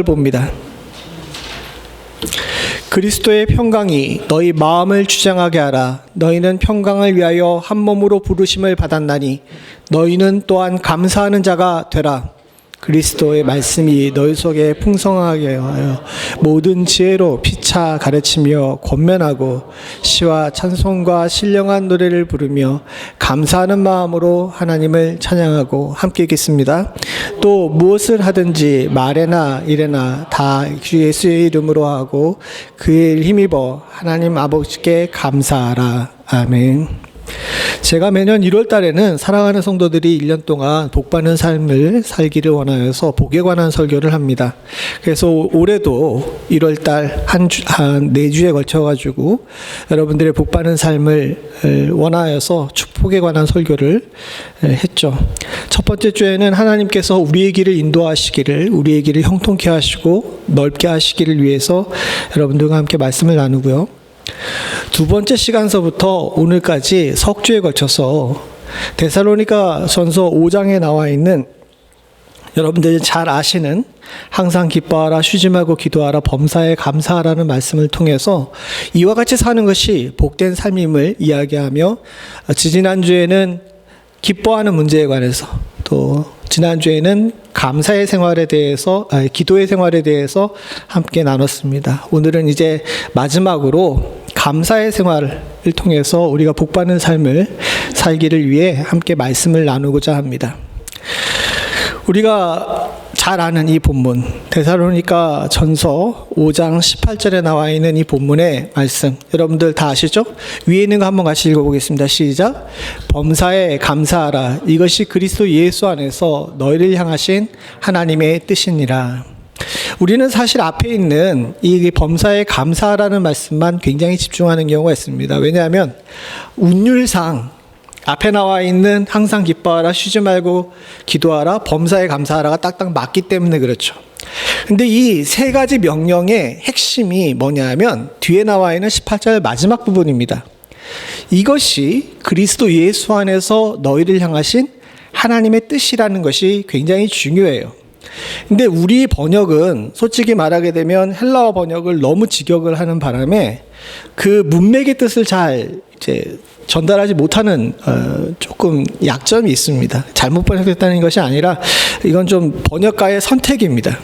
봅니다. 그리스도의 평강이 너희 마음을 주장하게 하라. 너희는 평강을 위하여 한 몸으로 부르심을 받았나니 너희는 또한 감사하는 자가 되라. 그리스도의 말씀이 너희 속에 풍성하게 하여 모든 지혜로 피차 가르치며 권면하고 시와 찬송과 신령한 노래를 부르며 감사하는 마음으로 하나님을 찬양하고 함께 읽겠습니다. 또 무엇을 하든지 말에나 일에나 다 예수의 이름으로 하고 그의 일 힘입어 하나님 아버지께 감사하라. 아멘. 제가 매년 1월 달에는 사랑하는 성도들이 1년 동안 복받는 삶을 살기를 원하여서 복에 관한 설교를 합니다. 그래서 올해도 1월 달 한 4주에 걸쳐가지고 여러분들의 복받는 삶을 원하여서 축복에 관한 설교를 했죠. 첫 번째 주에는 하나님께서 우리의 길을 인도하시기를, 우리의 길을 형통케 하시고 넓게 하시기를 위해서 여러분들과 함께 말씀을 나누고요. 두 번째 시간서부터 오늘까지 석 주에 걸쳐서 데살로니가 전서 5장에 나와 있는 여러분들이 잘 아시는 항상 기뻐하라, 쉬지 말고 기도하라, 범사에 감사하라는 말씀을 통해서 이와 같이 사는 것이 복된 삶임을 이야기하며, 지지난주에는 기뻐하는 문제에 관해서, 또 지난주에는 감사의 생활에 대해서, 기도의 생활에 대해서 함께 나눴습니다. 오늘은 이제 마지막으로 감사의 생활을 통해서 우리가 복받는 삶을 살기를 위해 함께 말씀을 나누고자 합니다. 우리가 잘 아는 이 본문, 데살로니가 전서 5장 18절에 나와 있는 이 본문의 말씀, 여러분들 다 아시죠? 위에 있는 거 한번 같이 읽어보겠습니다. 시작. 범사에 감사하라. 이것이 그리스도 예수 안에서 너희를 향하신 하나님의 뜻이니라. 우리는 사실 앞에 있는 이 범사에 감사하라는 말씀만 굉장히 집중하는 경우가 있습니다. 왜냐하면 운율상 앞에 나와 있는 항상 기뻐하라, 쉬지 말고 기도하라, 범사에 감사하라가 딱딱 맞기 때문에 그렇죠. 근데 이 세 가지 명령의 핵심이 뭐냐면 뒤에 나와 있는 18절 마지막 부분입니다. 이것이 그리스도 예수 안에서 너희를 향하신 하나님의 뜻이라는 것이 굉장히 중요해요. 근데 우리 번역은 솔직히 말하게 되면 헬라어 번역을 너무 직역을 하는 바람에 그 문맥의 뜻을 잘 이제 전달하지 못하는 조금 약점이 있습니다. 잘못 번역했다는 것이 아니라 이건 좀 번역가의 선택입니다.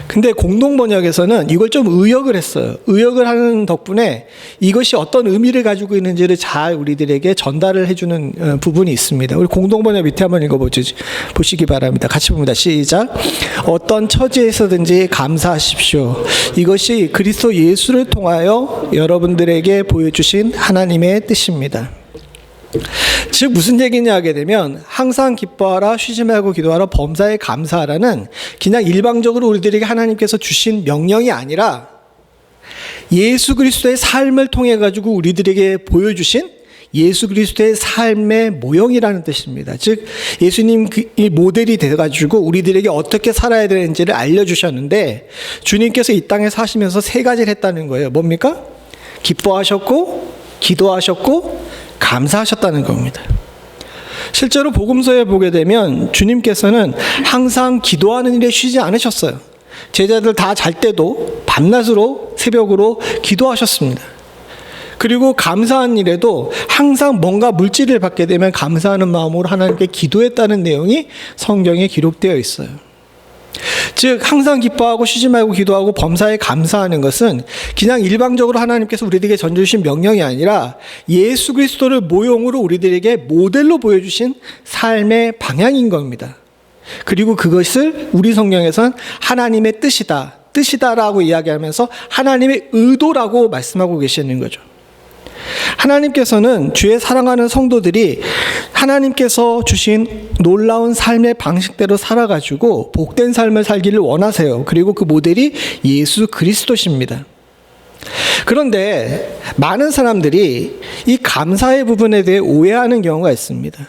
근데 공동 번역에서는 이걸 좀 의역을 했어요. 의역을 하는 덕분에 이것이 어떤 의미를 가지고 있는지를 잘 우리들에게 전달을 해주는 부분이 있습니다. 우리 공동 번역 밑에 한번 보시기 바랍니다. 같이 봅니다. 시작. 어떤 처지에서든지 감사하십시오. 이것이 그리스도 예수를 통하여 여러분들에게 보여주신 하나님의 뜻입니다. 즉 무슨 얘기냐 하게 되면 항상 기뻐하라, 쉬지 말고 기도하라, 범사에 감사하라는 그냥 일방적으로 우리들에게 하나님께서 주신 명령이 아니라 예수 그리스도의 삶을 통해 가지고 우리들에게 보여주신 예수 그리스도의 삶의 모형이라는 뜻입니다. 즉 예수님 이 모델이 돼가지고 우리들에게 어떻게 살아야 되는지를 알려주셨는데, 주님께서 이 땅에 사시면서 세 가지를 했다는 거예요. 뭡니까? 기뻐하셨고 기도하셨고 감사하셨다는 겁니다. 실제로 복음서에 보게 되면 주님께서는 항상 기도하는 일에 쉬지 않으셨어요. 제자들 다 잘 때도 밤낮으로 새벽으로 기도하셨습니다. 그리고 감사한 일에도 항상 뭔가 물질을 받게 되면 감사하는 마음으로 하나님께 기도했다는 내용이 성경에 기록되어 있어요. 즉 항상 기뻐하고 쉬지 말고 기도하고 범사에 감사하는 것은 그냥 일방적으로 하나님께서 우리들에게 전해주신 명령이 아니라 예수 그리스도를 모형으로 우리들에게 모델로 보여주신 삶의 방향인 겁니다. 그리고 그것을 우리 성경에서는 하나님의 뜻이다라고 이야기하면서 하나님의 의도라고 말씀하고 계시는 거죠. 하나님께서는 주의 사랑하는 성도들이 하나님께서 주신 놀라운 삶의 방식대로 살아가지고 복된 삶을 살기를 원하세요. 그리고 그 모델이 예수 그리스도십니다. 그런데 많은 사람들이 이 감사의 부분에 대해 오해하는 경우가 있습니다.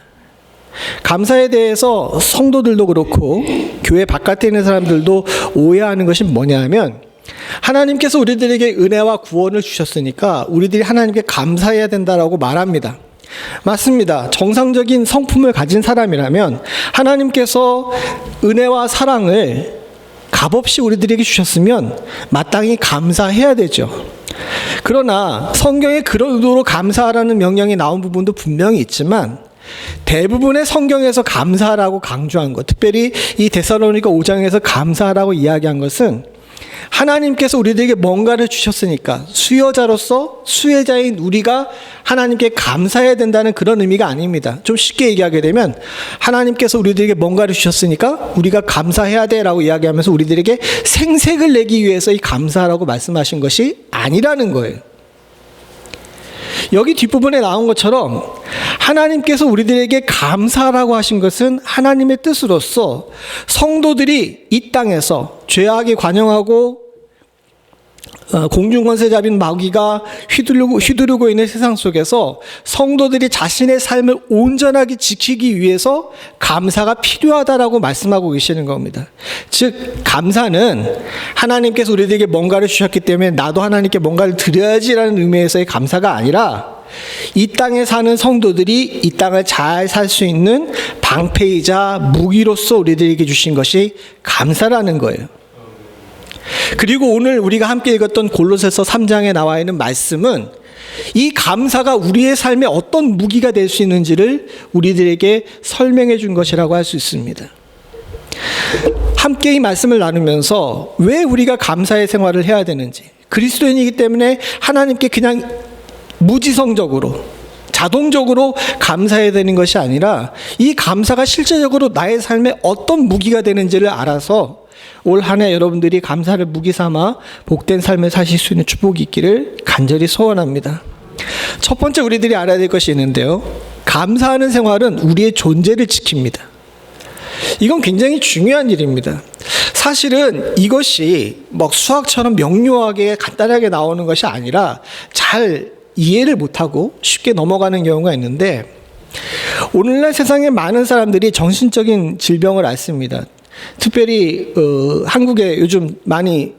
감사에 대해서 성도들도 그렇고 교회 바깥에 있는 사람들도 오해하는 것이 뭐냐면, 하나님께서 우리들에게 은혜와 구원을 주셨으니까 우리들이 하나님께 감사해야 된다라고 말합니다. 맞습니다. 정상적인 성품을 가진 사람이라면 하나님께서 은혜와 사랑을 값없이 우리들에게 주셨으면 마땅히 감사해야 되죠. 그러나 성경에 그런 의도로 감사하라는 명령이 나온 부분도 분명히 있지만 대부분의 성경에서 감사하라고 강조한 것, 특별히 이 데살로니가 5장에서 감사하라고 이야기한 것은 하나님께서 우리들에게 뭔가를 주셨으니까 수여자로서 수혜자인 우리가 하나님께 감사해야 된다는 그런 의미가 아닙니다. 좀 쉽게 얘기하게 되면 하나님께서 우리들에게 뭔가를 주셨으니까 우리가 감사해야 돼라고 이야기하면서 우리들에게 생색을 내기 위해서 이 감사하라고 말씀하신 것이 아니라는 거예요. 여기 뒷부분에 나온 것처럼 하나님께서 우리들에게 감사하라고 하신 것은 하나님의 뜻으로서 성도들이 이 땅에서 죄악이 관영하고 공중권세자인 마귀가 휘두르고 있는 세상 속에서 성도들이 자신의 삶을 온전하게 지키기 위해서 감사가 필요하다라고 말씀하고 계시는 겁니다. 즉 감사는 하나님께서 우리들에게 뭔가를 주셨기 때문에 나도 하나님께 뭔가를 드려야지라는 의미에서의 감사가 아니라 이 땅에 사는 성도들이 이 땅을 잘 살 수 있는 방패이자 무기로서 우리들에게 주신 것이 감사라는 거예요. 그리고 오늘 우리가 함께 읽었던 골로새서 3장에 나와 있는 말씀은 이 감사가 우리의 삶에 어떤 무기가 될 수 있는지를 우리들에게 설명해 준 것이라고 할 수 있습니다. 함께 이 말씀을 나누면서 왜 우리가 감사의 생활을 해야 되는지, 그리스도인이기 때문에 하나님께 그냥 무지성적으로 자동적으로 감사해야 되는 것이 아니라 이 감사가 실제적으로 나의 삶에 어떤 무기가 되는지를 알아서 올 한 해 여러분들이 감사를 무기 삼아 복된 삶을 사실 수 있는 축복이 있기를 간절히 소원합니다. 첫 번째 우리들이 알아야 될 것이 있는데요. 감사하는 생활은 우리의 존재를 지킵니다. 이건 굉장히 중요한 일입니다. 사실은 이것이 수학처럼 명료하게 간단하게 나오는 것이 아니라 잘 이해를 못하고 쉽게 넘어가는 경우가 있는데 오늘날 세상에 많은 사람들이 정신적인 질병을 앓습니다. 특별히 한국에 요즘 많이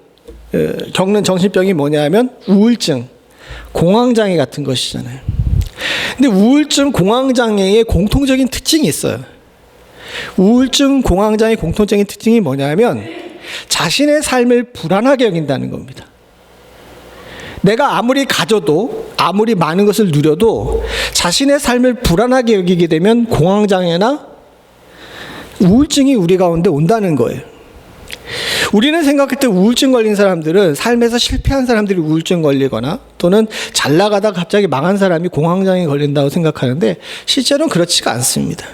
겪는 정신병이 뭐냐면 우울증, 공황장애 같은 것이잖아요. 근데 우울증, 공황장애의 공통적인 특징이 있어요. 우울증, 공황장애 공통적인 특징이 뭐냐면 자신의 삶을 불안하게 여긴다는 겁니다. 내가 아무리 가져도 아무리 많은 것을 누려도 자신의 삶을 불안하게 여기게 되면 공황장애나 우울증이 우리 가운데 온다는 거예요. 우리는 생각할 때 우울증 걸린 사람들은 삶에서 실패한 사람들이 우울증 걸리거나 또는 잘 나가다가 갑자기 망한 사람이 공황장애 걸린다고 생각하는데 실제로는 그렇지가 않습니다.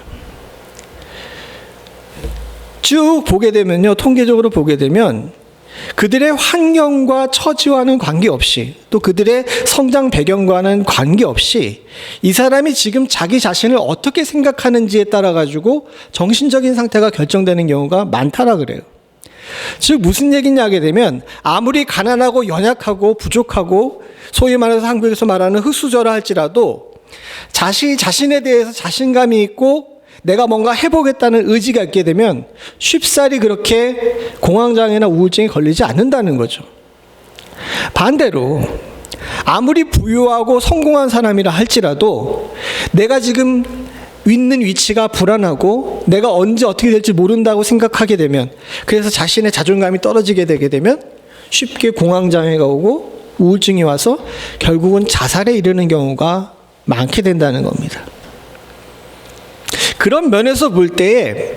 쭉 보게 되면요, 통계적으로 보게 되면 그들의 환경과 처지와는 관계없이 또 그들의 성장 배경과는 관계없이 이 사람이 지금 자기 자신을 어떻게 생각하는지에 따라 가지고 정신적인 상태가 결정되는 경우가 많다라 그래요. 즉 무슨 얘기냐 하게 되면 아무리 가난하고 연약하고 부족하고 소위 말해서 한국에서 말하는 흙수저라 할지라도 자신에 대해서 자신감이 있고 내가 뭔가 해보겠다는 의지가 있게 되면 쉽사리 그렇게 공황장애나 우울증에 걸리지 않는다는 거죠. 반대로 아무리 부유하고 성공한 사람이라 할지라도 내가 지금 있는 위치가 불안하고 내가 언제 어떻게 될지 모른다고 생각하게 되면 그래서 자신의 자존감이 떨어지게 되게 되면 쉽게 공황장애가 오고 우울증이 와서 결국은 자살에 이르는 경우가 많게 된다는 겁니다. 그런 면에서 볼 때에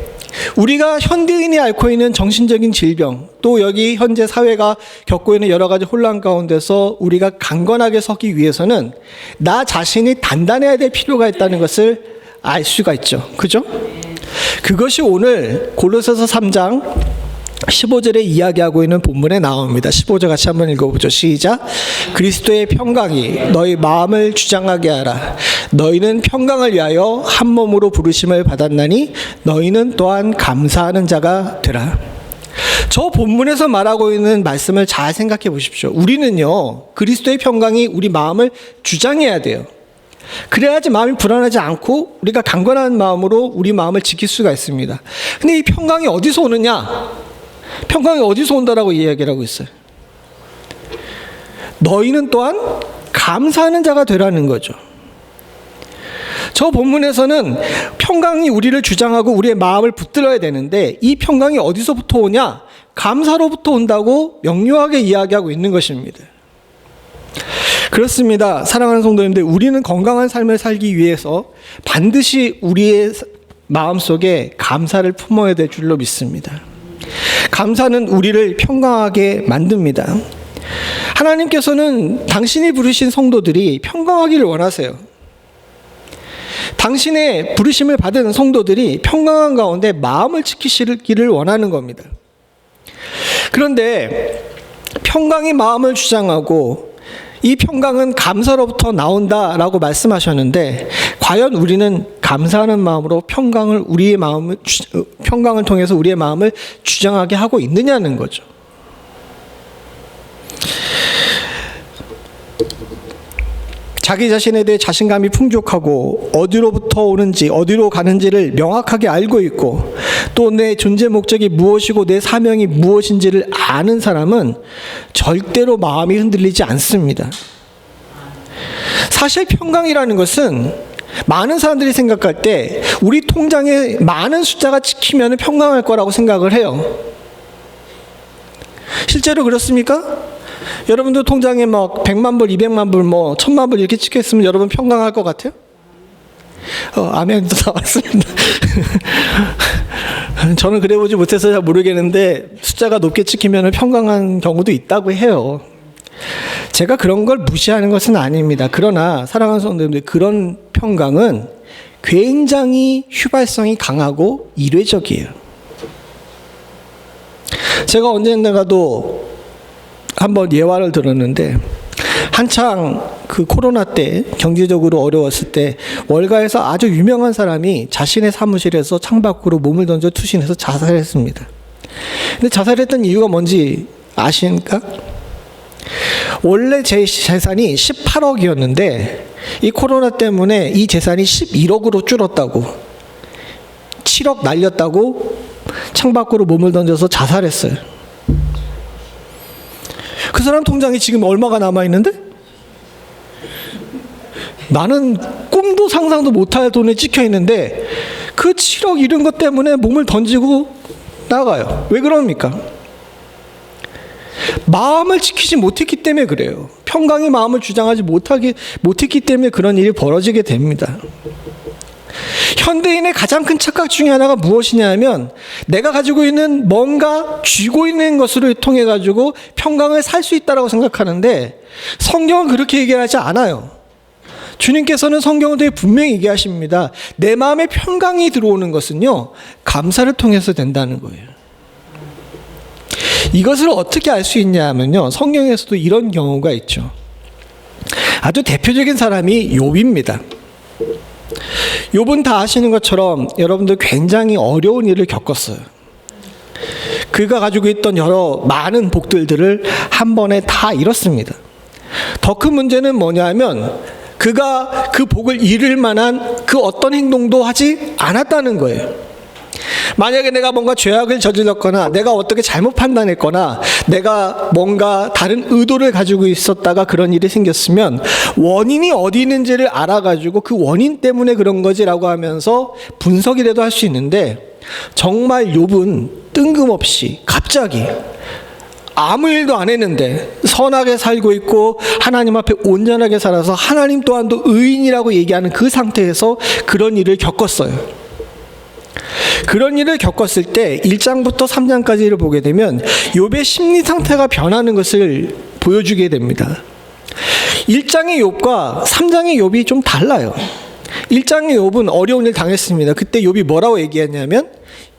우리가 현대인이 앓고 있는 정신적인 질병 또 여기 현재 사회가 겪고 있는 여러 가지 혼란 가운데서 우리가 강건하게 서기 위해서는 나 자신이 단단해야 될 필요가 있다는 것을 알 수가 있죠. 그죠? 그것이 오늘 골로새서 3장 15절에 이야기하고 있는 본문에 나옵니다. 15절 같이 한번 읽어보죠. 시작. 그리스도의 평강이 너희 마음을 주장하게 하라. 너희는 평강을 위하여 한 몸으로 부르심을 받았나니 너희는 또한 감사하는 자가 되라. 저 본문에서 말하고 있는 말씀을 잘 생각해 보십시오. 우리는요, 그리스도의 평강이 우리 마음을 주장해야 돼요. 그래야지 마음이 불안하지 않고 우리가 강건한 마음으로 우리 마음을 지킬 수가 있습니다. 근데 이 평강이 어디서 오느냐? 평강이 어디서 온다라고 이야기를 하고 있어요. 너희는 또한 감사하는 자가 되라는 거죠. 저 본문에서는 평강이 우리를 주장하고 우리의 마음을 붙들어야 되는데 이 평강이 어디서부터 오냐? 감사로부터 온다고 명료하게 이야기하고 있는 것입니다. 그렇습니다. 사랑하는 성도님들, 우리는 건강한 삶을 살기 위해서 반드시 우리의 마음속에 감사를 품어야 될 줄로 믿습니다. 감사는 우리를 평강하게 만듭니다. 하나님께서는 당신이 부르신 성도들이 평강하기를 원하세요. 당신의 부르심을 받은 성도들이 평강한 가운데 마음을 지키시기를 원하는 겁니다. 그런데 평강이 마음을 주장하고 이 평강은 감사로부터 나온다라고 말씀하셨는데, 과연 우리는 감사하는 마음으로 평강을 통해서 우리의 마음을 주장하게 하고 있느냐는 거죠. 자기 자신에 대해 자신감이 풍족하고 어디로부터 오는지 어디로 가는지를 명확하게 알고 있고 또 내 존재 목적이 무엇이고 내 사명이 무엇인지를 아는 사람은 절대로 마음이 흔들리지 않습니다. 사실 평강이라는 것은 많은 사람들이 생각할 때 우리 통장에 많은 숫자가 찍히면 평강할 거라고 생각을 해요. 실제로 그렇습니까? 여러분들 통장에 막 100만 불, 200만 불, 1000만 불 이렇게 찍혔으면 여러분 평강할 것 같아요? 아멘도 나왔습니다. 저는 그래 보지 못해서 잘 모르겠는데 숫자가 높게 찍히면 평강한 경우도 있다고 해요. 제가 그런 걸 무시하는 것은 아닙니다. 그러나 사랑하는 성도님들, 그런 평강은 굉장히 휘발성이 강하고 일회적이에요. 제가 언젠가도 한번 예화를 들었는데, 한창 그 코로나 때 경제적으로 어려웠을 때 월가에서 아주 유명한 사람이 자신의 사무실에서 창밖으로 몸을 던져 투신해서 자살했습니다. 근데 자살했던 이유가 뭔지 아십니까? 원래 제 재산이 18억이었는데 이 코로나 때문에 이 재산이 11억으로 줄었다고, 7억 날렸다고 창밖으로 몸을 던져서 자살했어요. 그 사람 통장에 지금 얼마가 남아있는데? 나는 꿈도 상상도 못할 돈에 찍혀있는데 그 7억 잃은 것 때문에 몸을 던지고 나가요. 왜 그럽니까? 마음을 지키지 못했기 때문에 그래요. 평강의 마음을 주장하지 못했기 때문에 그런 일이 벌어지게 됩니다. 현대인의 가장 큰 착각 중에 하나가 무엇이냐면, 내가 가지고 있는 뭔가 쥐고 있는 것으로 통해 가지고 평강을 살 수 있다라고 생각하는데, 성경은 그렇게 얘기하지 않아요. 주님께서는 성경을 되게 분명히 얘기하십니다. 내 마음에 평강이 들어오는 것은요, 감사를 통해서 된다는 거예요. 이것을 어떻게 알 수 있냐 하면요, 성경에서도 이런 경우가 있죠. 아주 대표적인 사람이 욥입니다. 욥은 다 아시는 것처럼 여러분들 굉장히 어려운 일을 겪었어요. 그가 가지고 있던 여러 많은 복들을 한 번에 다 잃었습니다. 더 큰 문제는 뭐냐면 그가 그 복을 잃을 만한 그 어떤 행동도 하지 않았다는 거예요. 만약에 내가 뭔가 죄악을 저질렀거나 내가 어떻게 잘못 판단했거나 내가 뭔가 다른 의도를 가지고 있었다가 그런 일이 생겼으면 원인이 어디 있는지를 알아가지고 그 원인 때문에 그런 거지라고 하면서 분석이라도 할 수 있는데, 정말 욥은 뜬금없이 갑자기 아무 일도 안 했는데 선하게 살고 있고 하나님 앞에 온전하게 살아서 하나님 또한도 의인이라고 얘기하는 그 상태에서 그런 일을 겪었어요. 그런 일을 겪었을 때 1장부터 3장까지를 보게 되면 욥의 심리 상태가 변하는 것을 보여주게 됩니다. 1장의 욥과 3장의 욥이 좀 달라요. 1장의 욥은 어려운 일 당했습니다. 그때 욥이 뭐라고 얘기했냐면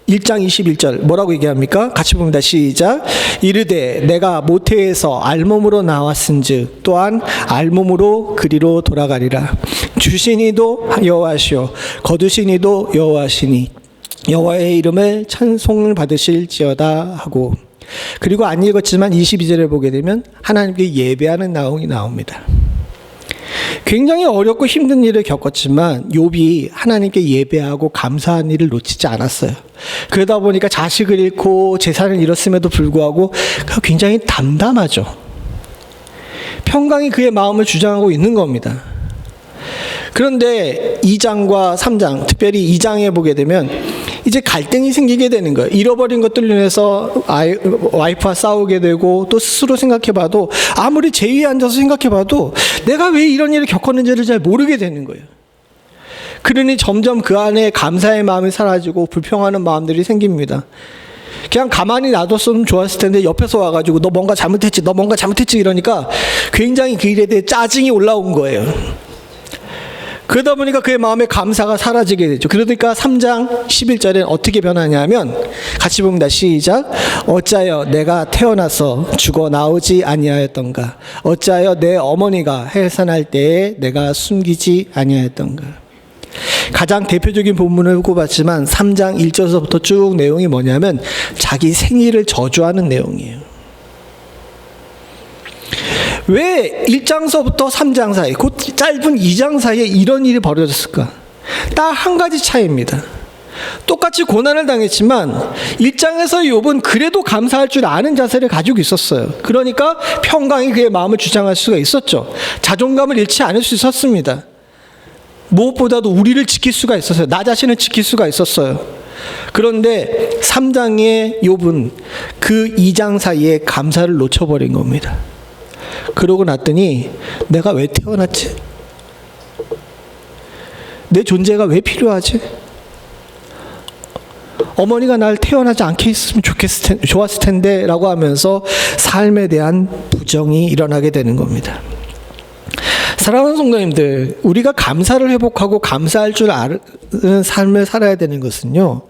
1장 21절 뭐라고 얘기합니까? 같이 봅니다. 시작. 이르되 내가 모태에서 알몸으로 나왔은즉 또한 알몸으로 그리로 돌아가리라. 주시니도 여호와시오 거두시니도 여호와시니 여호와의 이름을 찬송을 받으실지어다 하고, 그리고 안 읽었지만 22절에 보게 되면 하나님께 예배하는 나음이 나옵니다. 굉장히 어렵고 힘든 일을 겪었지만 욥이 하나님께 예배하고 감사한 일을 놓치지 않았어요. 그러다 보니까 자식을 잃고 재산을 잃었음에도 불구하고 굉장히 담담하죠. 평강이 그의 마음을 주장하고 있는 겁니다. 그런데 2장과 3장, 특별히 2장에 보게 되면 이제 갈등이 생기게 되는 거예요. 잃어버린 것들로 인해서 와이프와 싸우게 되고, 또 스스로 생각해봐도, 아무리 제 위에 앉아서 생각해봐도 내가 왜 이런 일을 겪었는지를 잘 모르게 되는 거예요. 그러니 점점 그 안에 감사의 마음이 사라지고 불평하는 마음들이 생깁니다. 그냥 가만히 놔뒀으면 좋았을 텐데 옆에서 와가지고 너 뭔가 잘못했지 이러니까 굉장히 그 일에 대해 짜증이 올라온 거예요. 그러다 보니까 그의 마음에 감사가 사라지게 되죠. 그러니까 3장 11절에 어떻게 변하냐면, 같이 봅니다. 시작. 어찌하여 내가 태어나서 죽어 나오지 아니하였던가. 어찌하여 내 어머니가 해산할 때에 내가 숨기지 아니하였던가. 가장 대표적인 본문을 꼽았지만 3장 1절에서부터 쭉 내용이 뭐냐면 자기 생일을 저주하는 내용이에요. 왜 1장서부터 3장 사이, 곧 짧은 2장 사이에 이런 일이 벌어졌을까? 딱 한 가지 차이입니다. 똑같이 고난을 당했지만 1장에서 욥은 그래도 감사할 줄 아는 자세를 가지고 있었어요. 그러니까 평강이 그의 마음을 주장할 수가 있었죠. 자존감을 잃지 않을 수 있었습니다. 무엇보다도 우리를 지킬 수가 있었어요. 나 자신을 지킬 수가 있었어요. 그런데 3장의 욥은 그 2장 사이에 감사를 놓쳐버린 겁니다. 그러고 났더니 내가 왜 태어났지? 내 존재가 왜 필요하지? 어머니가 날 태어나지 않게 했으면 좋았을 텐데 라고 하면서 삶에 대한 부정이 일어나게 되는 겁니다. 사랑하는 성도님들, 우리가 감사를 회복하고 감사할 줄 아는 삶을 살아야 되는 것은요,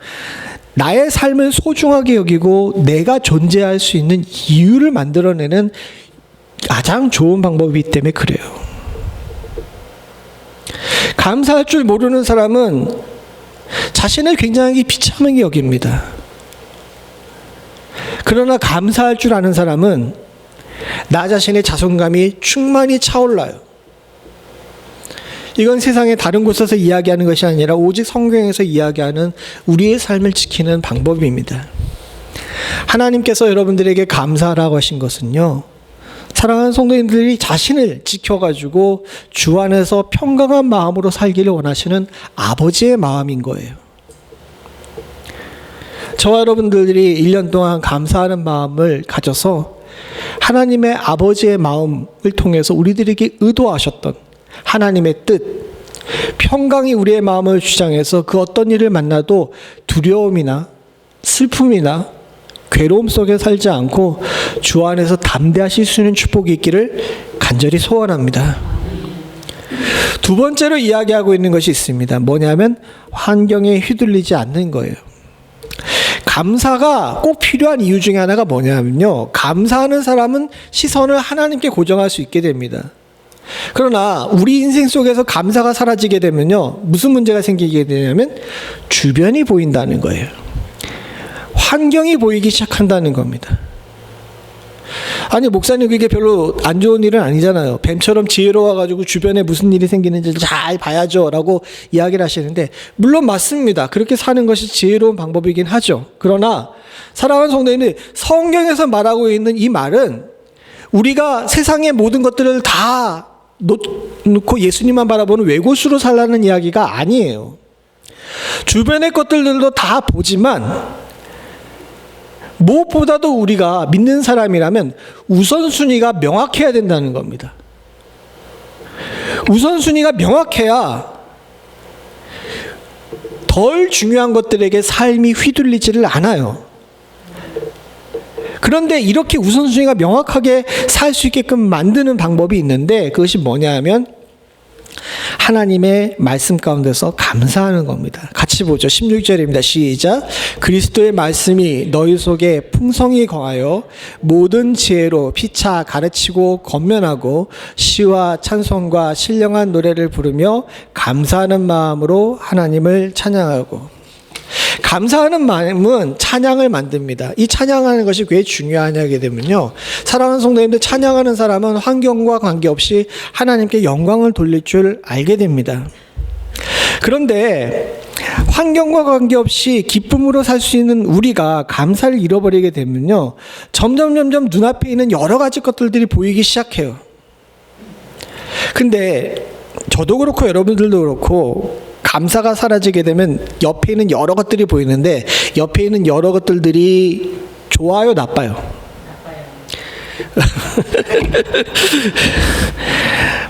나의 삶을 소중하게 여기고 내가 존재할 수 있는 이유를 만들어내는 가장 좋은 방법이기 때문에 그래요. 감사할 줄 모르는 사람은 자신을 굉장히 비참하게 여깁니다. 그러나 감사할 줄 아는 사람은 나 자신의 자존감이 충만히 차올라요. 이건 세상의 다른 곳에서 이야기하는 것이 아니라 오직 성경에서 이야기하는 우리의 삶을 지키는 방법입니다. 하나님께서 여러분들에게 감사하라고 하신 것은요, 사랑하는 성도님들이 자신을 지켜가지고 주 안에서 평강한 마음으로 살기를 원하시는 아버지의 마음인 거예요. 저와 여러분들이 1년 동안 감사하는 마음을 가져서 하나님의 아버지의 마음을 통해서 우리들에게 의도하셨던 하나님의 뜻, 평강이 우리의 마음을 주장해서 그 어떤 일을 만나도 두려움이나 슬픔이나 괴로움 속에 살지 않고 주 안에서 담대하실 수 있는 축복이 있기를 간절히 소원합니다. 두 번째로 이야기하고 있는 것이 있습니다. 뭐냐면 환경에 휘둘리지 않는 거예요. 감사가 꼭 필요한 이유 중에 하나가 뭐냐면요, 감사하는 사람은 시선을 하나님께 고정할 수 있게 됩니다. 그러나 우리 인생 속에서 감사가 사라지게 되면요, 무슨 문제가 생기게 되냐면 주변이 보인다는 거예요. 환경이 보이기 시작한다는 겁니다. 아니, 목사님 그게 별로 안 좋은 일은 아니잖아요. 뱀처럼 지혜로워가지고 주변에 무슨 일이 생기는지 잘 봐야죠 라고 이야기를 하시는데, 물론 맞습니다. 그렇게 사는 것이 지혜로운 방법이긴 하죠. 그러나 사랑하는 성도님들, 성경에서 말하고 있는 이 말은 우리가 세상의 모든 것들을 다 놓고 예수님만 바라보는 외고수로 살라는 이야기가 아니에요. 주변의 것들도 다 보지만 무엇보다도 우리가 믿는 사람이라면 우선순위가 명확해야 된다는 겁니다. 우선순위가 명확해야 덜 중요한 것들에게 삶이 휘둘리지를 않아요. 그런데 이렇게 우선순위가 명확하게 살 수 있게끔 만드는 방법이 있는데, 그것이 뭐냐 하면 하나님의 말씀 가운데서 감사하는 겁니다. 같이 보죠. 16절입니다. 시작. 그리스도의 말씀이 너희 속에 풍성히 거하여 모든 지혜로 피차 가르치고 권면하고 시와 찬송과 신령한 노래를 부르며 감사하는 마음으로 하나님을 찬양하고. 감사하는 마음은 찬양을 만듭니다. 이 찬양하는 것이 왜 중요하냐게 되면요, 사랑하는 성도님들, 찬양하는 사람은 환경과 관계없이 하나님께 영광을 돌릴 줄 알게 됩니다. 그런데 환경과 관계없이 기쁨으로 살 수 있는 우리가 감사를 잃어버리게 되면요, 점점 눈앞에 있는 여러 가지 것들이 보이기 시작해요. 근데 저도 그렇고 여러분들도 그렇고 감사가 사라지게 되면 옆에 있는 여러 것들이 보이는데 옆에 있는 여러 것들이 좋아요, 나빠요?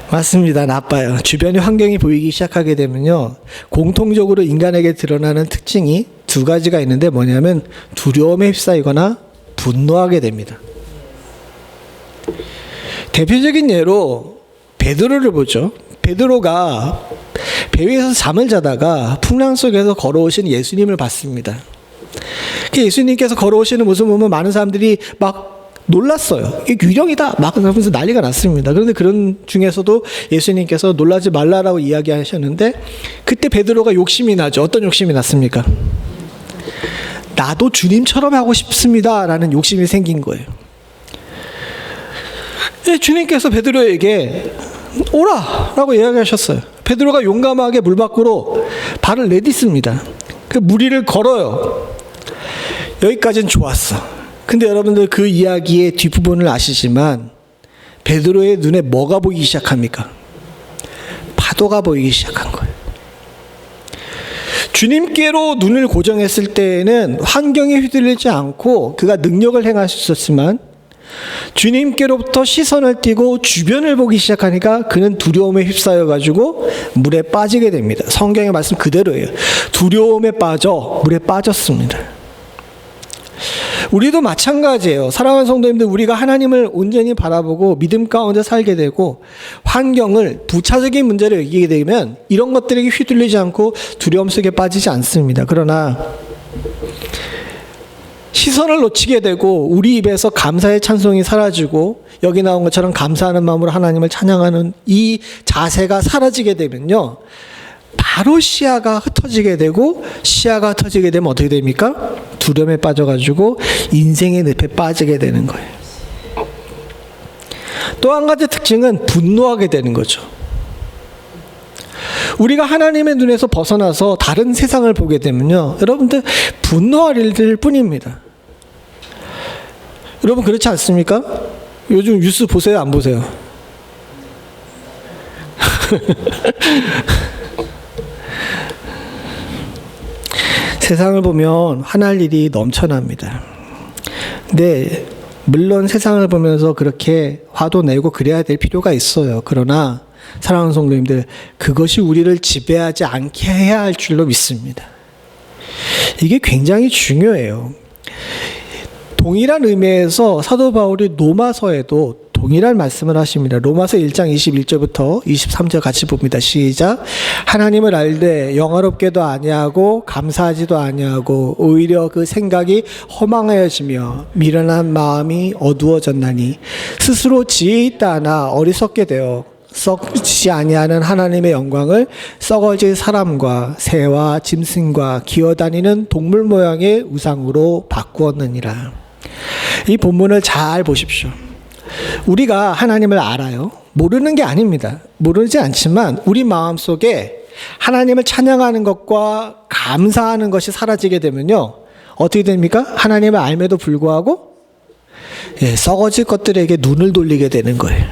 맞습니다. 나빠요. 주변의 환경이 보이기 시작하게 되면요, 공통적으로 인간에게 드러나는 특징이 두 가지가 있는데 뭐냐면 두려움에 휩싸이거나 분노하게 됩니다. 대표적인 예로 베드로를 보죠. 베드로가 배 위에서 잠을 자다가 풍랑 속에서 걸어오신 예수님을 봤습니다. 그 예수님께서 걸어오시는 모습을 보면 많은 사람들이 막 놀랐어요. 이게 유령이다 막 하면서 난리가 났습니다. 그런데 그런 중에서도 예수님께서 놀라지 말라라고 이야기하셨는데 그때 베드로가 욕심이 나죠. 어떤 욕심이 났습니까? 나도 주님처럼 하고 싶습니다 라는 욕심이 생긴 거예요. 주님께서 베드로에게 오라 라고 이야기하셨어요. 베드로가 용감하게 물 밖으로 발을 내딛습니다. 그 물 위를 걸어요. 여기까지는 좋았어. 근데 여러분들 그 이야기의 뒷부분을 아시지만 베드로의 눈에 뭐가 보이기 시작합니까? 파도가 보이기 시작한 거예요. 주님께로 눈을 고정했을 때에는 환경에 휘둘리지 않고 그가 능력을 행할 수 있었지만 주님께로부터 시선을 띄고 주변을 보기 시작하니까 그는 두려움에 휩싸여 가지고 물에 빠지게 됩니다. 성경의 말씀 그대로예요. 두려움에 빠져 물에 빠졌습니다. 우리도 마찬가지예요. 사랑하는 성도님들, 우리가 하나님을 온전히 바라보고 믿음 가운데 살게 되고 환경을 부차적인 문제를 이기게 되면 이런 것들에게 휘둘리지 않고 두려움 속에 빠지지 않습니다. 그러나 시선을 놓치게 되고 우리 입에서 감사의 찬송이 사라지고 여기 나온 것처럼 감사하는 마음으로 하나님을 찬양하는 이 자세가 사라지게 되면요, 바로 시야가 흩어지게 되고, 시야가 흩어지게 되면 어떻게 됩니까? 두려움에 빠져가지고 인생의 늪에 빠지게 되는 거예요. 또 한 가지 특징은 분노하게 되는 거죠. 우리가 하나님의 눈에서 벗어나서 다른 세상을 보게 되면요, 여러분들 분노할 일들 뿐입니다. 여러분 그렇지 않습니까? 요즘 뉴스 보세요, 안 보세요? 세상을 보면 화날 일이 넘쳐납니다. 근데 물론 세상을 보면서 그렇게 화도 내고 그래야 될 필요가 있어요. 그러나 사랑하는 성도님들, 그것이 우리를 지배하지 않게 해야 할 줄로 믿습니다. 이게 굉장히 중요해요. 동일한 의미에서 사도 바울이 로마서에도 동일한 말씀을 하십니다. 로마서 1장 21절부터 23절 같이 봅니다. 시작. 하나님을 알되 영화롭게도 아니하고 감사하지도 아니하고 오히려 그 생각이 허망하여지며 미련한 마음이 어두워졌나니 스스로 지혜 있다 하나 어리석게 되어 썩지 아니하는 하나님의 영광을 썩어질 사람과 새와 짐승과 기어다니는 동물 모양의 우상으로 바꾸었느니라. 이 본문을 잘 보십시오. 우리가 하나님을 알아요. 모르는 게 아닙니다. 모르지 않지만 우리 마음속에 하나님을 찬양하는 것과 감사하는 것이 사라지게 되면요, 어떻게 됩니까? 하나님을 알매도 불구하고 썩어질 것들에게 눈을 돌리게 되는 거예요.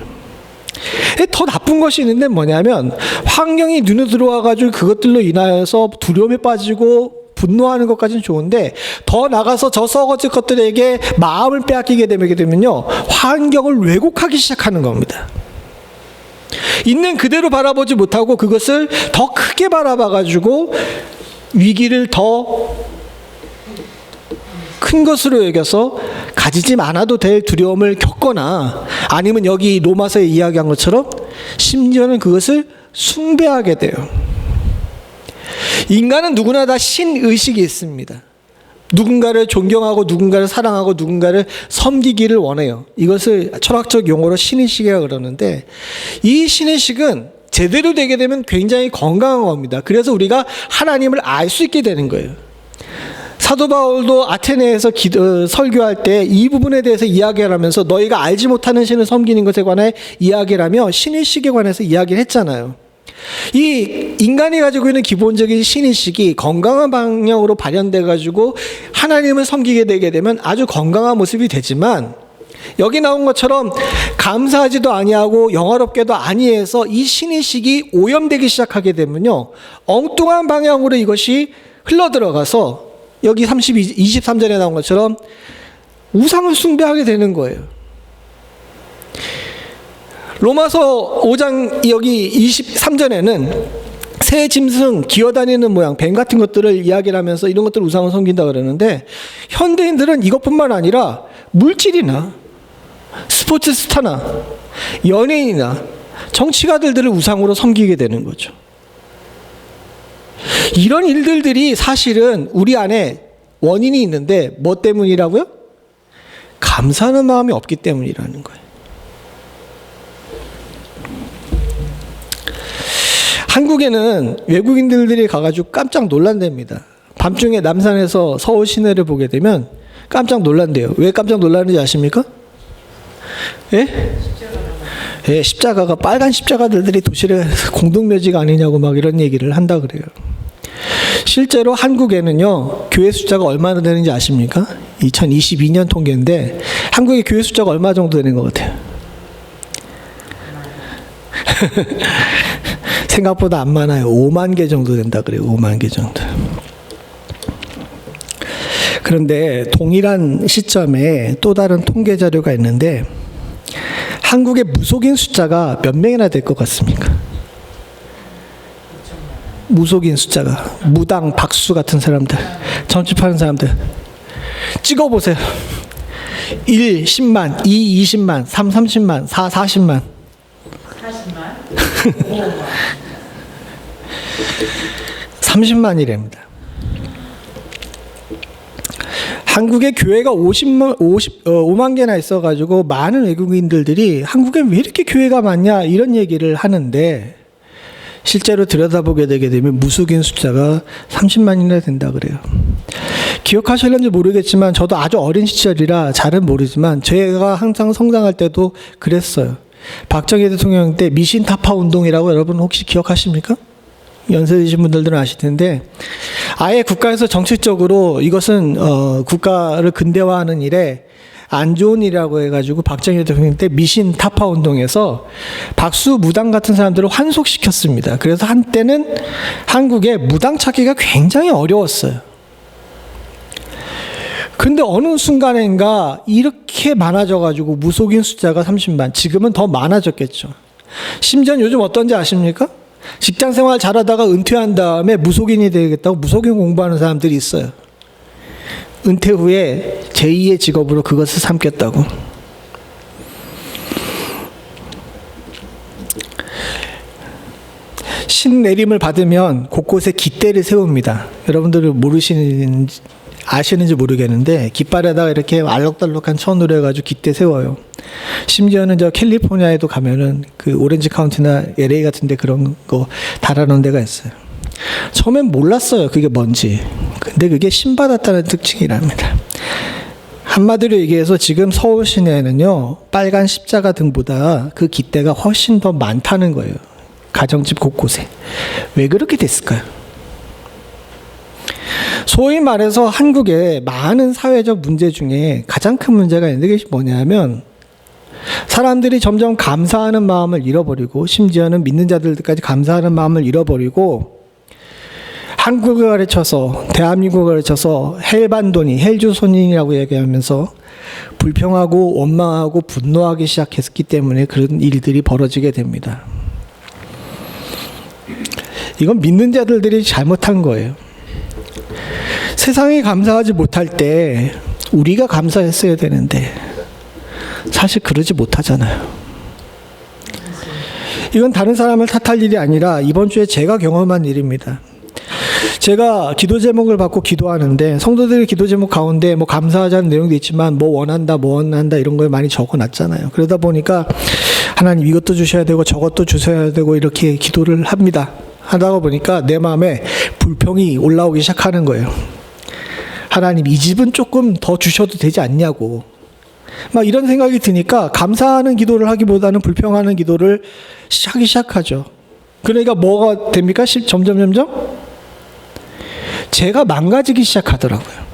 더 나쁜 것이 있는데 뭐냐면 환경이 눈에 들어와가지고 그것들로 인하여서 두려움에 빠지고 분노하는 것까지는 좋은데 더 나가서 저 썩어질 것들에게 마음을 빼앗기게 되면요, 환경을 왜곡하기 시작하는 겁니다. 있는 그대로 바라보지 못하고 그것을 더 크게 바라봐가지고 위기를 더 큰 것으로 여겨서 가지지 않아도 될 두려움을 겪거나 아니면 여기 로마서에 이야기한 것처럼 심지어는 그것을 숭배하게 돼요. 인간은 누구나 다 신의식이 있습니다. 누군가를 존경하고 누군가를 사랑하고 누군가를 섬기기를 원해요. 이것을 철학적 용어로 신의식이라고 그러는데 이 신의식은 제대로 되게 되면 굉장히 건강한 겁니다. 그래서 우리가 하나님을 알 수 있게 되는 거예요. 사도 바울도 아테네에서 설교할 때 이 부분에 대해서 이야기를 하면서 너희가 알지 못하는 신을 섬기는 것에 관해 이야기를 하며 신의식에 관해서 이야기를 했잖아요. 이 인간이 가지고 있는 기본적인 신의식이 건강한 방향으로 발현돼 가지고 하나님을 섬기게 되게 되면 아주 건강한 모습이 되지만 여기 나온 것처럼 감사하지도 아니하고 영화롭게도 아니해서 이 신의식이 오염되기 시작하게 되면요, 엉뚱한 방향으로 이것이 흘러들어가서 여기 23절에 나온 것처럼 우상을 숭배하게 되는 거예요. 로마서 5장 여기 23절에는 새 짐승, 기어다니는 모양, 뱀 같은 것들을 이야기를 하면서 이런 것들을 우상을 섬긴다 그러는데, 현대인들은 이것뿐만 아니라 물질이나 스포츠 스타나 연예인이나 정치가들을 우상으로 섬기게 되는 거죠. 이런 일들이 사실은 우리 안에 원인이 있는데 뭐 때문이라고요? 감사하는 마음이 없기 때문이라는 거예요. 한국에는 외국인들이 가가지고 깜짝 놀란답니다. 밤중에 남산에서 서울 시내를 보게 되면 깜짝 놀란대요. 왜 깜짝 놀라는지 아십니까? 예? 예, 십자가가, 빨간 십자가들이 도시의 공동묘지가 아니냐고 막 이런 얘기를 한다 그래요. 실제로 한국에는요, 교회 숫자가 얼마나 되는지 아십니까? 2022년 통계인데 한국의 교회 숫자가 얼마 정도 되는 것 같아요? 생각보다 안 많아요. 5만 개 정도 된다 그래요. 5만 개 정도. 그런데 동일한 시점에 또 다른 통계 자료가 있는데, 한국의 무속인 숫자가 몇 명이나 될 것 같습니까? 무속인 숫자가, 무당, 박수 같은 사람들, 점집하는 사람들 찍어보세요. 1, 10만, 2, 20만, 3, 30만, 4, 40만. 40만? 30만이랍니다. 한국에 교회가 5만 개나 있어가지고 많은 외국인들이 한국에 왜 이렇게 교회가 많냐 이런 얘기를 하는데, 실제로 들여다보게 되게 되면 무속인 숫자가 30만이나 된다 그래요. 기억하실는지 모르겠지만 저도 아주 어린 시절이라 잘은 모르지만 제가 항상 성장할 때도 그랬어요. 박정희 대통령 때 미신 타파 운동이라고 여러분 혹시 기억하십니까? 연세 드신 분들은 아실 텐데, 아예 국가에서 정책적으로 이것은 국가를 근대화하는 일에 안 좋은 일이라고 해가지고 박정희 대통령 때 미신 타파 운동에서 박수, 무당 같은 사람들을 환속시켰습니다. 그래서 한때는 한국에 무당 찾기가 굉장히 어려웠어요. 근데 어느 순간인가 이렇게 많아져가지고 무속인 숫자가 30만, 지금은 더 많아졌겠죠. 심지어 요즘 어떤지 아십니까? 직장 생활 잘하다가 은퇴한 다음에 무속인이 되겠다고 무속인 공부하는 사람들이 있어요. 은퇴 후에 제2의 직업으로 그것을 삼겠다고. 신내림을 받으면 곳곳에 깃대를 세웁니다. 여러분들은 아시는지 모르겠는데, 깃발에다가 이렇게 알록달록한 천으로 해가지고 깃대 세워요. 심지어는 저 캘리포니아에도 가면은 그 오렌지 카운티나 LA 같은 데 그런 거 달아놓은 데가 있어요. 처음엔 몰랐어요, 그게 뭔지. 근데 그게 신받았다는 특징이랍니다. 한마디로 얘기해서 지금 서울 시내에는요, 빨간 십자가 등보다 그 깃대가 훨씬 더 많다는 거예요. 가정집 곳곳에. 왜 그렇게 됐을까요? 소위 말해서 한국의 많은 사회적 문제 중에 가장 큰 문제가 있는데, 그게 뭐냐면 사람들이 점점 감사하는 마음을 잃어버리고, 심지어는 믿는 자들까지 감사하는 마음을 잃어버리고, 한국을 가르쳐서, 대한민국을 가르쳐서 헬반도니, 헬조선인이라고 얘기하면서 불평하고 원망하고 분노하기 시작했기 때문에 그런 일들이 벌어지게 됩니다. 이건 믿는 자들이 잘못한 거예요. 세상이 감사하지 못할 때 우리가 감사했어야 되는데 사실 그러지 못하잖아요. 이건 다른 사람을 탓할 일이 아니라 이번 주에 제가 경험한 일입니다. 제가 기도 제목을 받고 기도하는데, 성도들의 기도 제목 가운데 뭐 감사하자는 내용도 있지만 뭐 원한다 이런 걸 많이 적어놨잖아요. 그러다 보니까 하나님 이것도 주셔야 되고 저것도 주셔야 되고 이렇게 기도를 합니다. 하다가 보니까 내 마음에 불평이 올라오기 시작하는 거예요. 하나님, 이 집은 조금 더 주셔도 되지 않냐고. 막 이런 생각이 드니까 감사하는 기도를 하기보다는 불평하는 기도를 하기 시작하죠. 그러니까 뭐가 됩니까? 점점 제가 망가지기 시작하더라고요.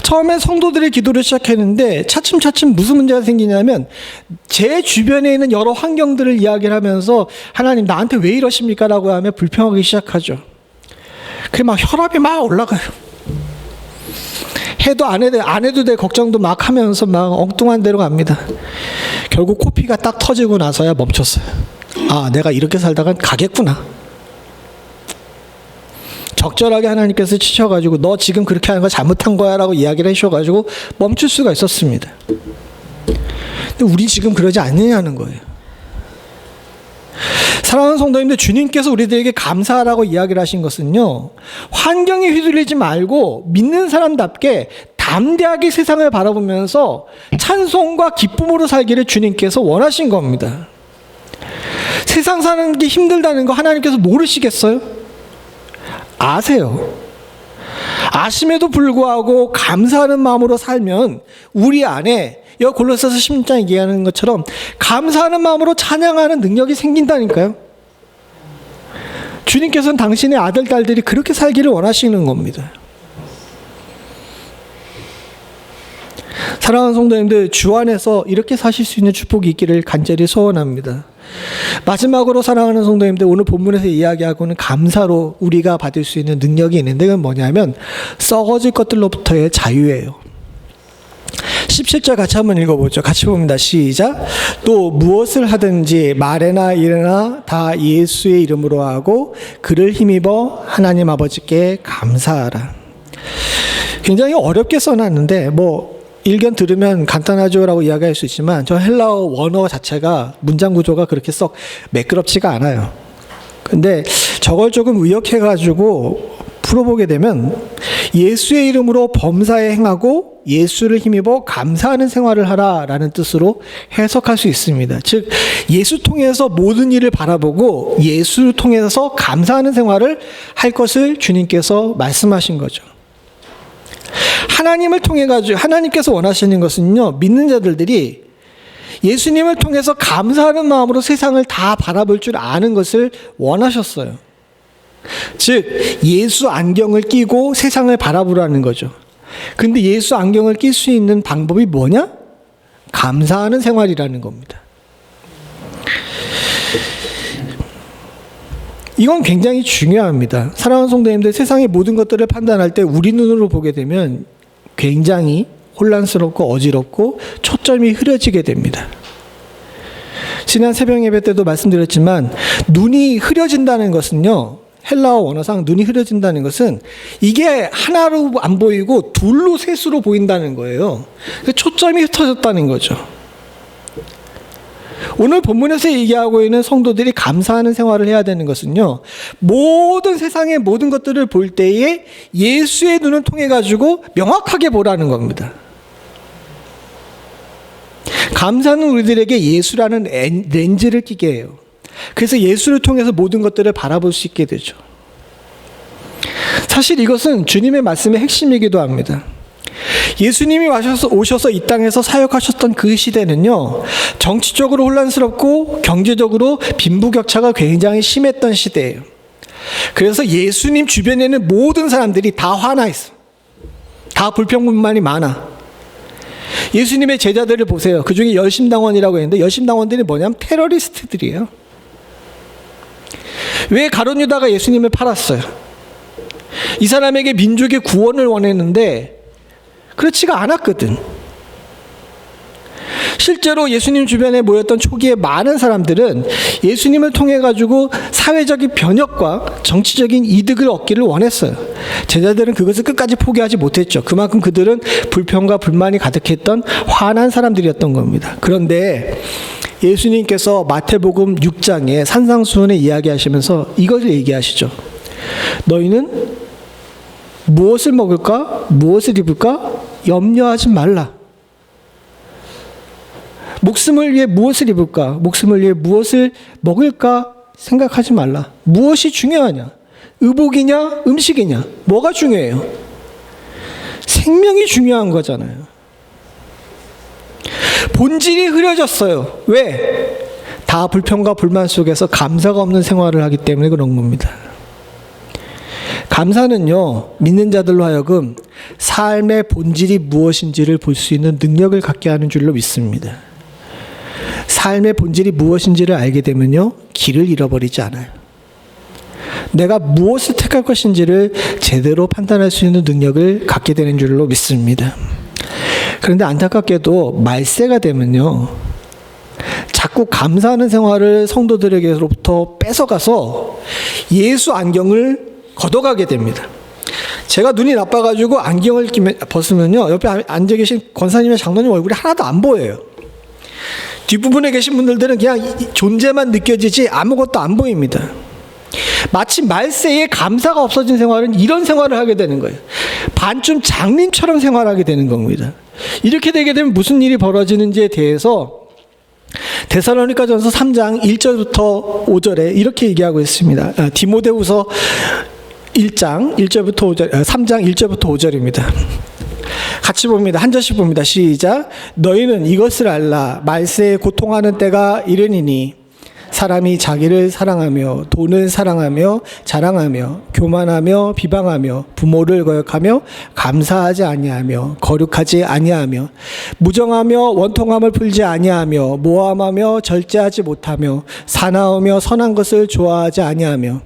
처음에 성도들의 기도를 시작했는데 차츰차츰 무슨 문제가 생기냐면 제 주변에 있는 여러 환경들을 이야기를 하면서 하나님 나한테 왜 이러십니까? 라고 하면 불평하기 시작하죠. 그래 막 혈압이 막 올라가요. 해도 안 해도 될 걱정도 막 하면서 막 엉뚱한 데로 갑니다. 결국 코피가 딱 터지고 나서야 멈췄어요. 아, 내가 이렇게 살다간 가겠구나. 적절하게 하나님께서 치셔가지고 너 지금 그렇게 하는 거 잘못한 거야 라고 이야기를 해주셔가지고 멈출 수가 있었습니다. 근데 우리 지금 그러지 않느냐는 거예요. 사랑하는 성도님들, 주님께서 우리들에게 감사하라고 이야기를 하신 것은요, 환경에 휘둘리지 말고 믿는 사람답게 담대하게 세상을 바라보면서 찬송과 기쁨으로 살기를 주님께서 원하신 겁니다. 세상 사는 게 힘들다는 거 하나님께서 모르시겠어요? 아세요. 아심에도 불구하고 감사하는 마음으로 살면 우리 안에 여기 골로새서 16장에 얘기하는 것처럼 감사하는 마음으로 찬양하는 능력이 생긴다니까요. 주님께서는 당신의 아들, 딸들이 그렇게 살기를 원하시는 겁니다. 사랑하는 성도님들, 주 안에서 이렇게 사실 수 있는 축복이 있기를 간절히 소원합니다. 마지막으로 사랑하는 성도님들, 오늘 본문에서 이야기하고는 감사로 우리가 받을 수 있는 능력이 있는데 그건 뭐냐면 썩어질 것들로부터의 자유예요. 17절 같이 한번 읽어보죠. 같이 봅니다. 시작. 또 무엇을 하든지 말에나 일에나 다 예수의 이름으로 하고 그를 힘입어 하나님 아버지께 감사하라. 굉장히 어렵게 써놨는데 일견 들으면 간단하죠라고 이야기할 수 있지만 저 헬라어 원어 자체가 문장 구조가 그렇게 썩 매끄럽지가 않아요. 근데 저걸 조금 의역해가지고 풀어보게 되면 예수의 이름으로 범사에 행하고 예수를 힘입어 감사하는 생활을 하라라는 뜻으로 해석할 수 있습니다. 즉 예수 통해서 모든 일을 바라보고 예수를 통해서 감사하는 생활을 할 것을 주님께서 말씀하신 거죠. 하나님을 통해 가지고 하나님께서 원하시는 것은요, 믿는 자들이 예수님을 통해서 감사하는 마음으로 세상을 다 바라볼 줄 아는 것을 원하셨어요. 즉 예수 안경을 끼고 세상을 바라보라는 거죠. 근데 예수 안경을 낄 수 있는 방법이 뭐냐? 감사하는 생활이라는 겁니다. 이건 굉장히 중요합니다. 사랑하는 성도님들, 세상의 모든 것들을 판단할 때 우리 눈으로 보게 되면 굉장히 혼란스럽고 어지럽고 초점이 흐려지게 됩니다. 지난 새벽 예배 때도 말씀드렸지만 눈이 흐려진다는 것은요, 헬라어 원어상 눈이 흐려진다는 것은 이게 하나로 안 보이고 둘로 셋으로 보인다는 거예요. 초점이 흩어졌다는 거죠. 오늘 본문에서 얘기하고 있는 성도들이 감사하는 생활을 해야 되는 것은요, 모든 세상의 모든 것들을 볼 때에 예수의 눈을 통해 가지고 명확하게 보라는 겁니다. 감사는 우리들에게 예수라는 렌즈를 끼게 해요. 그래서 예수를 통해서 모든 것들을 바라볼 수 있게 되죠. 사실 이것은 주님의 말씀의 핵심이기도 합니다. 예수님이 오셔서 이 땅에서 사역하셨던 그 시대는요, 정치적으로 혼란스럽고 경제적으로 빈부격차가 굉장히 심했던 시대예요. 그래서 예수님 주변에는 모든 사람들이 다 화나 있어. 다 불평불만이 많아. 예수님의 제자들을 보세요. 그 중에 열심당원이라고 했는데 열심당원들이 뭐냐면 테러리스트들이에요. 왜 가룟 유다가 예수님을 팔았어요? 이 사람에게 민족의 구원을 원했는데 그렇지가 않았거든. 실제로 예수님 주변에 모였던 초기에 많은 사람들은 예수님을 통해 가지고 사회적인 변혁과 정치적인 이득을 얻기를 원했어요. 제자들은 그것을 끝까지 포기하지 못했죠. 그만큼 그들은 불평과 불만이 가득했던 화난 사람들이었던 겁니다. 그런데 예수님께서 마태복음 6장에 산상수훈에 이야기하시면서 이것을 얘기하시죠. 너희는 무엇을 먹을까? 무엇을 입을까? 염려하지 말라. 목숨을 위해 무엇을 입을까? 목숨을 위해 무엇을 먹을까? 생각하지 말라. 무엇이 중요하냐? 의복이냐? 음식이냐? 뭐가 중요해요? 생명이 중요한 거잖아요. 본질이 흐려졌어요. 왜? 다 불평과 불만 속에서 감사가 없는 생활을 하기 때문에 그런 겁니다. 감사는요, 믿는 자들로 하여금 삶의 본질이 무엇인지를 볼 수 있는 능력을 갖게 하는 줄로 믿습니다. 삶의 본질이 무엇인지를 알게 되면요, 길을 잃어버리지 않아요. 내가 무엇을 택할 것인지를 제대로 판단할 수 있는 능력을 갖게 되는 줄로 믿습니다. 그런데 안타깝게도 말세가 되면요, 자꾸 감사하는 생활을 성도들에게로부터 뺏어가서 예수 안경을 걷어가게 됩니다. 제가 눈이 나빠가지고 안경을 벗으면요, 옆에 앉아 계신 권사님의 장로님 얼굴이 하나도 안 보여요. 뒷부분에 계신 분들은 그냥 존재만 느껴지지 아무것도 안 보입니다. 마치 말세에 감사가 없어진 생활은 이런 생활을 하게 되는 거예요. 반쯤 장님처럼 생활하게 되는 겁니다. 이렇게 되게 되면 무슨 일이 벌어지는지에 대해서 데살로니가전서 3장 1절부터 5절에 이렇게 얘기하고 있습니다. 디모데후서 1장 1절부터 5절, 3장 1절부터 5절입니다. 같이 봅니다. 한 절씩 봅니다. 시작. 너희는 이것을 알라. 말세에 고통하는 때가 이르니니 사람이 자기를 사랑하며 돈을 사랑하며 자랑하며 교만하며 비방하며 부모를 거역하며 감사하지 아니하며 거룩하지 아니하며 무정하며 원통함을 풀지 아니하며 모함하며 절제하지 못하며 사나우며 선한 것을 좋아하지 아니하며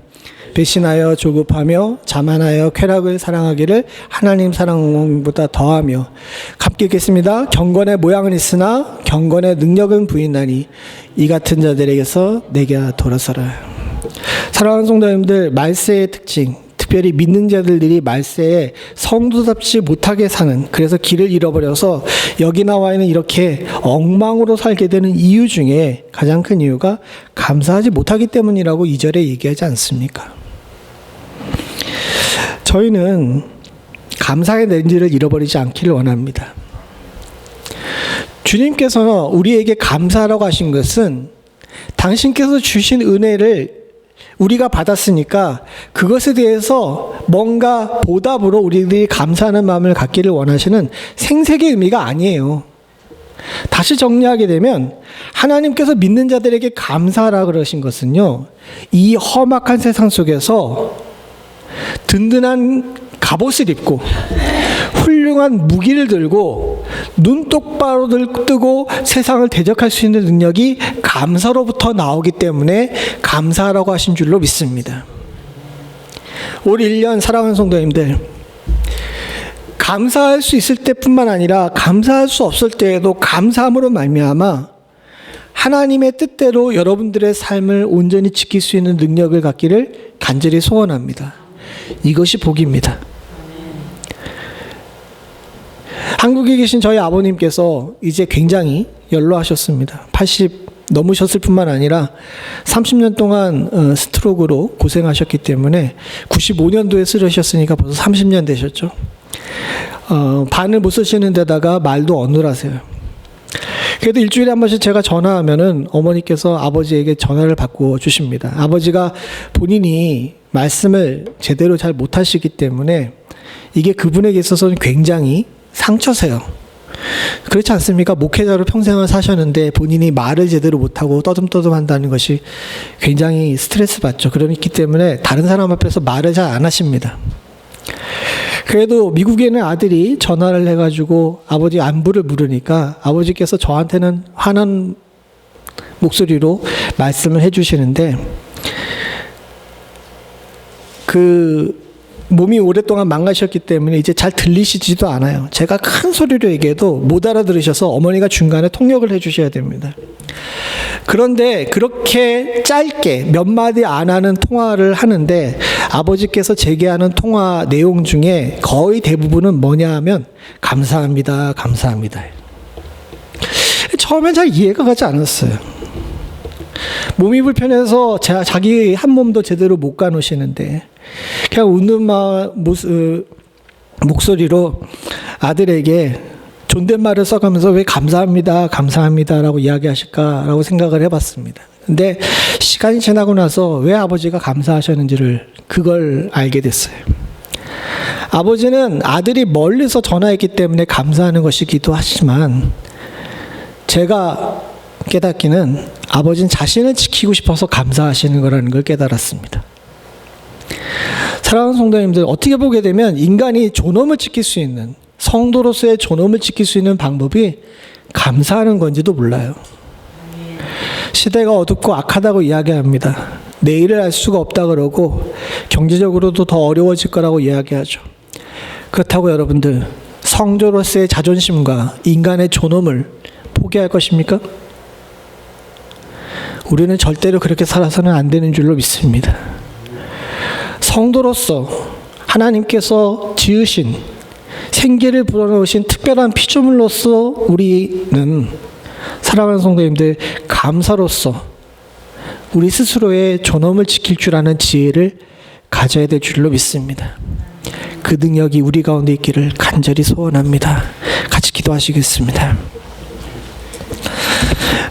배신하여 조급하며 자만하여 쾌락을 사랑하기를 하나님 사랑보다 더하며 함께 읽겠습니다. 경건의 모양은 있으나 경건의 능력은 부인하니 이 같은 자들에게서 내게 돌아서라. 사랑하는 성도님들, 말세의 특징, 특별히 믿는 자들이 말세에 성도답지 못하게 사는, 그래서 길을 잃어버려서 여기 나와 있는 이렇게 엉망으로 살게 되는 이유 중에 가장 큰 이유가 감사하지 못하기 때문이라고 2절에 얘기하지 않습니까? 저희는 감사의 렌즈를 잃어버리지 않기를 원합니다. 주님께서 우리에게 감사하라고 하신 것은 당신께서 주신 은혜를 우리가 받았으니까 그것에 대해서 뭔가 보답으로 우리들이 감사하는 마음을 갖기를 원하시는 생색의 의미가 아니에요. 다시 정리하게 되면 하나님께서 믿는 자들에게 감사하라 그러신 것은요, 이 험악한 세상 속에서 든든한 갑옷을 입고 훌륭한 무기를 들고 눈 똑바로 뜨고 세상을 대적할 수 있는 능력이 감사로부터 나오기 때문에 감사하라고 하신 줄로 믿습니다. 올 1년 사랑하는 성도님들, 감사할 수 있을 때뿐만 아니라 감사할 수 없을 때에도 감사함으로 말미암아 하나님의 뜻대로 여러분들의 삶을 온전히 지킬 수 있는 능력을 갖기를 간절히 소원합니다. 이것이 복입니다. 한국에 계신 저희 아버님께서 이제 굉장히 연로하셨습니다. 80 넘으셨을 뿐만 아니라 30년 동안 스트로크로 고생하셨기 때문에 95년도에 쓰러셨으니까 벌써 30년 되셨죠. 반을 못 쓰시는 데다가 말도 어눌하세요. 그래도 일주일에 한 번씩 제가 전화하면은 어머니께서 아버지에게 전화를 받고 주십니다. 아버지가 본인이 말씀을 제대로 잘 못하시기 때문에 이게 그분에게 있어서는 굉장히 상처세요. 그렇지 않습니까? 목회자로 평생을 사셨는데 본인이 말을 제대로 못하고 떠듬떠듬 한다는 것이 굉장히 스트레스 받죠. 그렇기 때문에 다른 사람 앞에서 말을 잘 안 하십니다. 그래도 미국에 있는 아들이 전화를 해가지고 아버지 안부를 물으니까 아버지께서 저한테는 화난 목소리로 말씀을 해주시는데, 몸이 오랫동안 망가셨기 때문에 이제 잘 들리시지도 않아요. 제가 큰 소리로 얘기해도 못 알아들으셔서 어머니가 중간에 통역을 해주셔야 됩니다. 그런데 그렇게 짧게 몇 마디 안 하는 통화를 하는데 아버지께서 제기하는 통화 내용 중에 거의 대부분은 뭐냐 하면 감사합니다, 감사합니다. 처음엔 잘 이해가 가지 않았어요. 몸이 불편해서 자기 한 몸도 제대로 못 가누시는데 그냥 웃는 목소리로 아들에게 존댓말을 써가면서 왜 감사합니다, 감사합니다라고 이야기하실까라고 생각을 해봤습니다. 근데 시간이 지나고 나서 왜 아버지가 감사하셨는지를 그걸 알게 됐어요. 아버지는 아들이 멀리서 전화했기 때문에 감사하는 것이기도 하지만 제가 깨닫기는 아버지는 자신을 지키고 싶어서 감사하시는 거라는 걸 깨달았습니다. 사랑하는 성도님들, 어떻게 보게 되면 인간이 존엄을 지킬 수 있는, 성도로서의 존엄을 지킬 수 있는 방법이 감사하는 건지도 몰라요. 시대가 어둡고 악하다고 이야기합니다. 내일을 알 수가 없다 그러고 경제적으로도 더 어려워질 거라고 이야기하죠. 그렇다고 여러분들, 성도로서의 자존심과 인간의 존엄을 포기할 것입니까? 우리는 절대로 그렇게 살아서는 안 되는 줄로 믿습니다. 성도로서 하나님께서 지으신, 생기를 불어넣으신 특별한 피조물로서 우리는, 사랑하는 성도님들, 감사로서 우리 스스로의 존엄을 지킬 줄 아는 지혜를 가져야 될 줄로 믿습니다. 그 능력이 우리 가운데 있기를 간절히 소원합니다. 같이 기도하시겠습니다.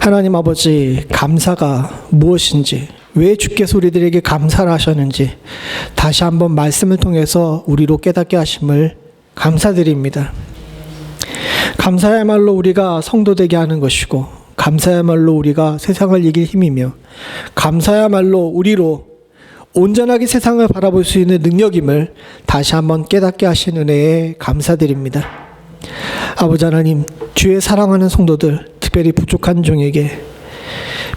하나님 아버지, 감사가 무엇인지, 왜 주께서 우리들에게 감사를 하셨는지 다시 한번 말씀을 통해서 우리로 깨닫게 하심을 감사드립니다. 감사야말로 우리가 성도되게 하는 것이고, 감사야말로 우리가 세상을 이길 힘이며, 감사야말로 우리로 온전하게 세상을 바라볼 수 있는 능력임을 다시 한번 깨닫게 하신 은혜에 감사드립니다. 아버지 하나님, 주의 사랑하는 성도들, 특별히 부족한 종에게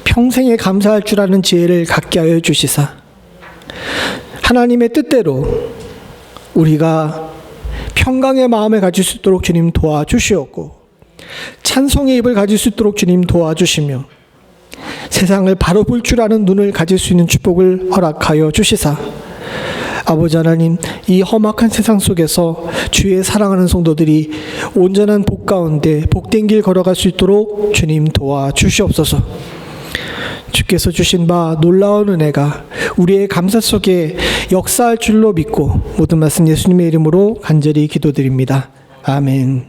평생에 감사할 줄 아는 지혜를 갖게 하여 주시사, 하나님의 뜻대로 우리가 평강의 마음을 가질 수 있도록 주님 도와주시옵고, 찬송의 입을 가질 수 있도록 주님 도와주시며, 세상을 바로 볼 줄 아는 눈을 가질 수 있는 축복을 허락하여 주시사, 아버지 하나님, 이 험악한 세상 속에서 주의 사랑하는 성도들이 온전한 복 가운데 복된 길 걸어갈 수 있도록 주님 도와주시옵소서. 주께서 주신 바 놀라운 은혜가 우리의 감사 속에 역사할 줄로 믿고 모든 말씀 예수님의 이름으로 간절히 기도드립니다. 아멘.